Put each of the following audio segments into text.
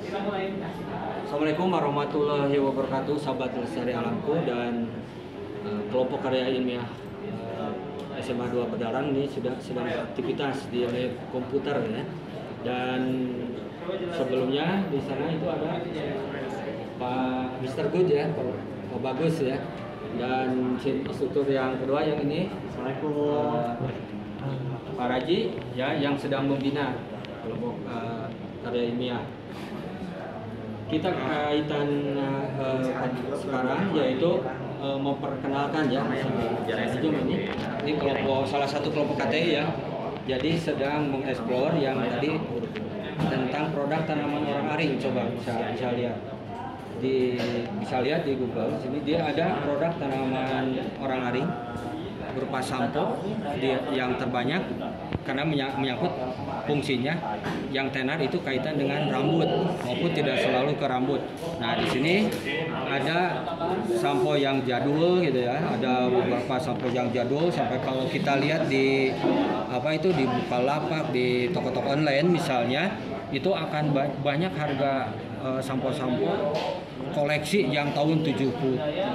Assalamualaikum warahmatullahi wabarakatuh, sahabat Lestari Alamku dan kelompok karya ilmiah SMA 2 Pedaran ini sedang beraktivitas di lab komputer ya. Dan sebelumnya di sana itu ada Pak Mr. Good ya, Pak Bagus ya. Dan instruktur yang kedua yang ini, Pak Raji ya, yang sedang membina kelompok karya ilmiah. Kita kaitan sekarang yaitu memperkenalkan ya ini kelompok, salah satu kelompok KTI ya. Jadi sedang mengeksplor yang tadi tentang produk tanaman orang aring. Coba bisa lihat di Google. Sini dia ada produk tanaman orang aring berupa sampo yang terbanyak karena menyangkut fungsinya yang tenar itu kaitan dengan rambut maupun tidak selalu ke rambut. Nah, di sini ada sampo yang jadul gitu ya. Ada beberapa sampo yang jadul sampai kalau kita lihat di di Bukalapak, di toko-toko online misalnya, itu akan banyak harga sampo-sampo koleksi yang tahun 75,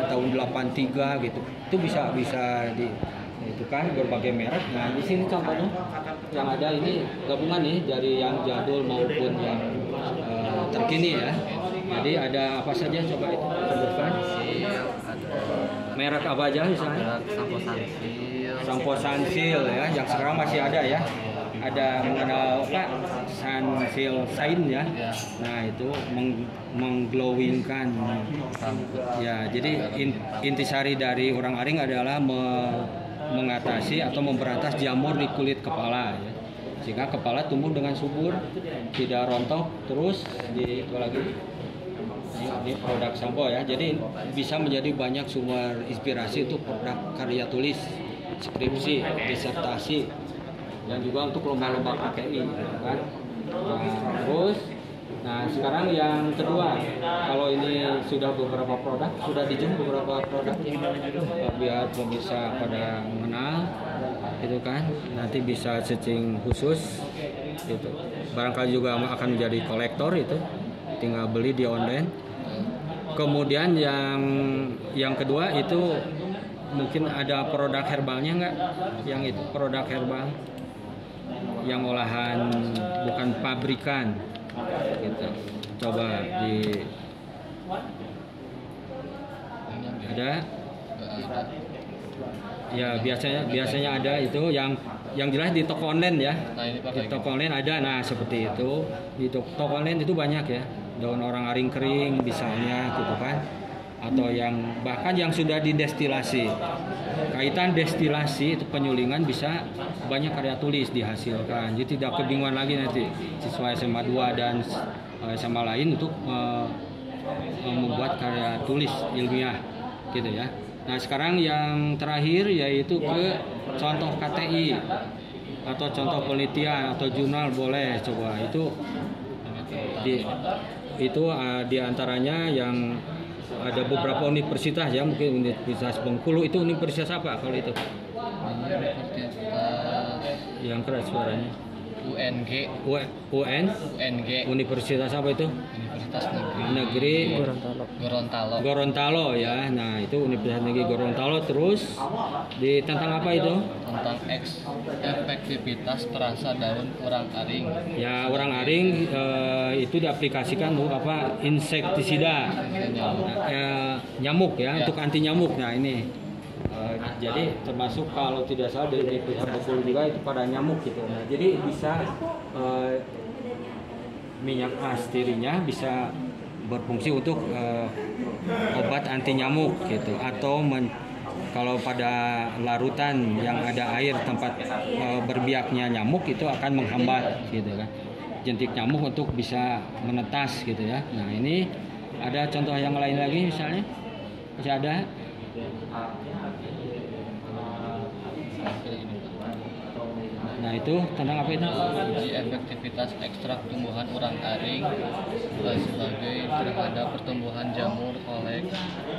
tahun 83 gitu. Itu bisa di itu kan berbagai merek. Nah, di sini contohnya yang ada ini gabungan nih dari yang jadul maupun yang terkini ya. Jadi ada apa saja coba itu sebutkan. Merek apa aja misalnya? Sampo Sunsil ya, yang sekarang masih ada ya. Ada mengenal Sunsil Shine ya. Nah, itu mengglowingkan ya. Jadi intisari dari orang aring adalah mengatasi atau memberantas jamur di kulit kepala ya. Sehingga kepala tumbuh dengan subur, tidak rontok. Terus itu lagi ini produk sampo ya. Jadi bisa menjadi banyak sumber inspirasi untuk produk karya tulis, skripsi, disertasi, dan juga untuk lomba-lomba KTI kan. Nah, sekarang yang kedua, kalau ini sudah beberapa produk, sudah dijemput beberapa produk biar pemirsa pada mengenal itu kan, nanti bisa searching khusus gitu. Barangkali juga akan menjadi kolektor itu, tinggal beli di online. Kemudian yang kedua itu mungkin ada produk herbalnya nggak? Yang itu produk herbal yang olahan bukan pabrikan gitu. Coba ada ya, biasanya ada itu yang jelas di toko online ya. Di toko online ada. Nah, seperti itu di toko online itu banyak ya, daun orang aring kering misalnya gitu kan, atau yang bahkan yang sudah didestilasi. Kaitan destilasi itu penyulingan bisa banyak karya tulis dihasilkan. Jadi tidak kebingungan lagi nanti siswa SMA 2 dan SMA lain untuk membuat karya tulis ilmiah gitu ya. Nah, sekarang yang terakhir yaitu ke contoh KTI atau contoh penelitian atau jurnal boleh coba itu di antaranya yang ada beberapa universitas ya, mungkin Universitas Bengkulu. Itu universitas apa kalau itu? Yang keras suaranya. UNG. Universitas apa itu? Universitas Negeri Gorontalo ya. Nah, itu Universitas Negeri Gorontalo. Terus tentang apa itu? Tentang efektivitas perasa daun orang aring. Ya, orang aring itu diaplikasikan untuk insektisida, nyamuk ya, untuk anti nyamuk. Nah, ini jadi termasuk kalau tidak salah dari pihak Bengkulu juga itu pada nyamuk gitu. Nah, jadi bisa minyak astirinya bisa berfungsi untuk obat anti nyamuk gitu, atau kalau pada larutan yang ada air tempat berbiaknya nyamuk itu akan menghambat gitu kan, jentik nyamuk untuk bisa menetas gitu ya. Nah, ini ada contoh yang lain lagi misalnya masih ada. Nah, itu tentang apa itu? Uji efektivitas ekstrak tumbuhan urang aring sebagai terhadap pertumbuhan jamur kolek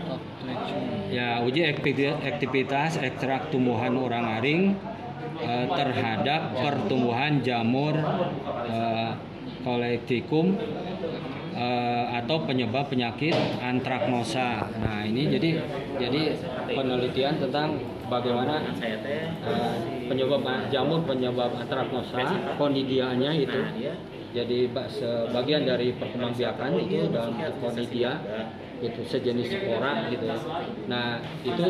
top 7. Ya, uji aktivitas ekstrak tumbuhan urang aring terhadap pertumbuhan jamur kolektikum atau penyebab penyakit antraknosa. Nah, ini jadi penelitian tentang bagaimana penyebab jamur penyebab antraknosa, konidianya itu. Jadi sebagian dari perkembangbiakan itu dalam konidia itu sejenis spora gitu ya. Nah, itu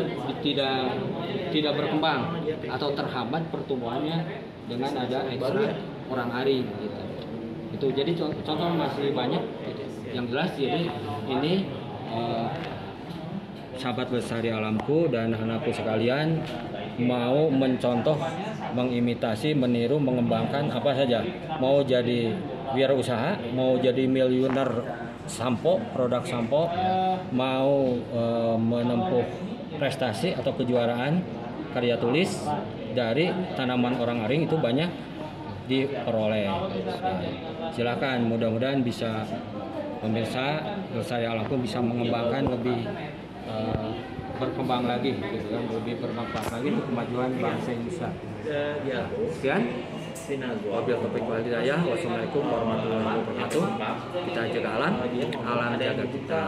tidak berkembang atau terhambat pertumbuhannya dengan ada ekstrak orang aring gitu. Itu jadi contoh masih banyak gitu. Yang jelas jadi ini sahabat lestari alamku dan anakku sekalian mau mencontoh, mengimitasi, meniru, mengembangkan apa saja. Mau jadi wirausaha, mau jadi miliuner sampo, produk sampo, mau menempuh prestasi atau kejuaraan karya tulis dari tanaman orang aring itu banyak diperoleh. Silakan, mudah-mudahan bisa pemirsa lestari alamku bisa mengembangkan lebih berkembang lagi gitu kan, lebih bermanfaat lagi untuk kemajuan bangsa Indonesia. Sekian. Wabillahi taufiq wal hidayah. Wassalamualaikum warahmatullahi wabarakatuh. Kita jaga alam, alam jaga kita.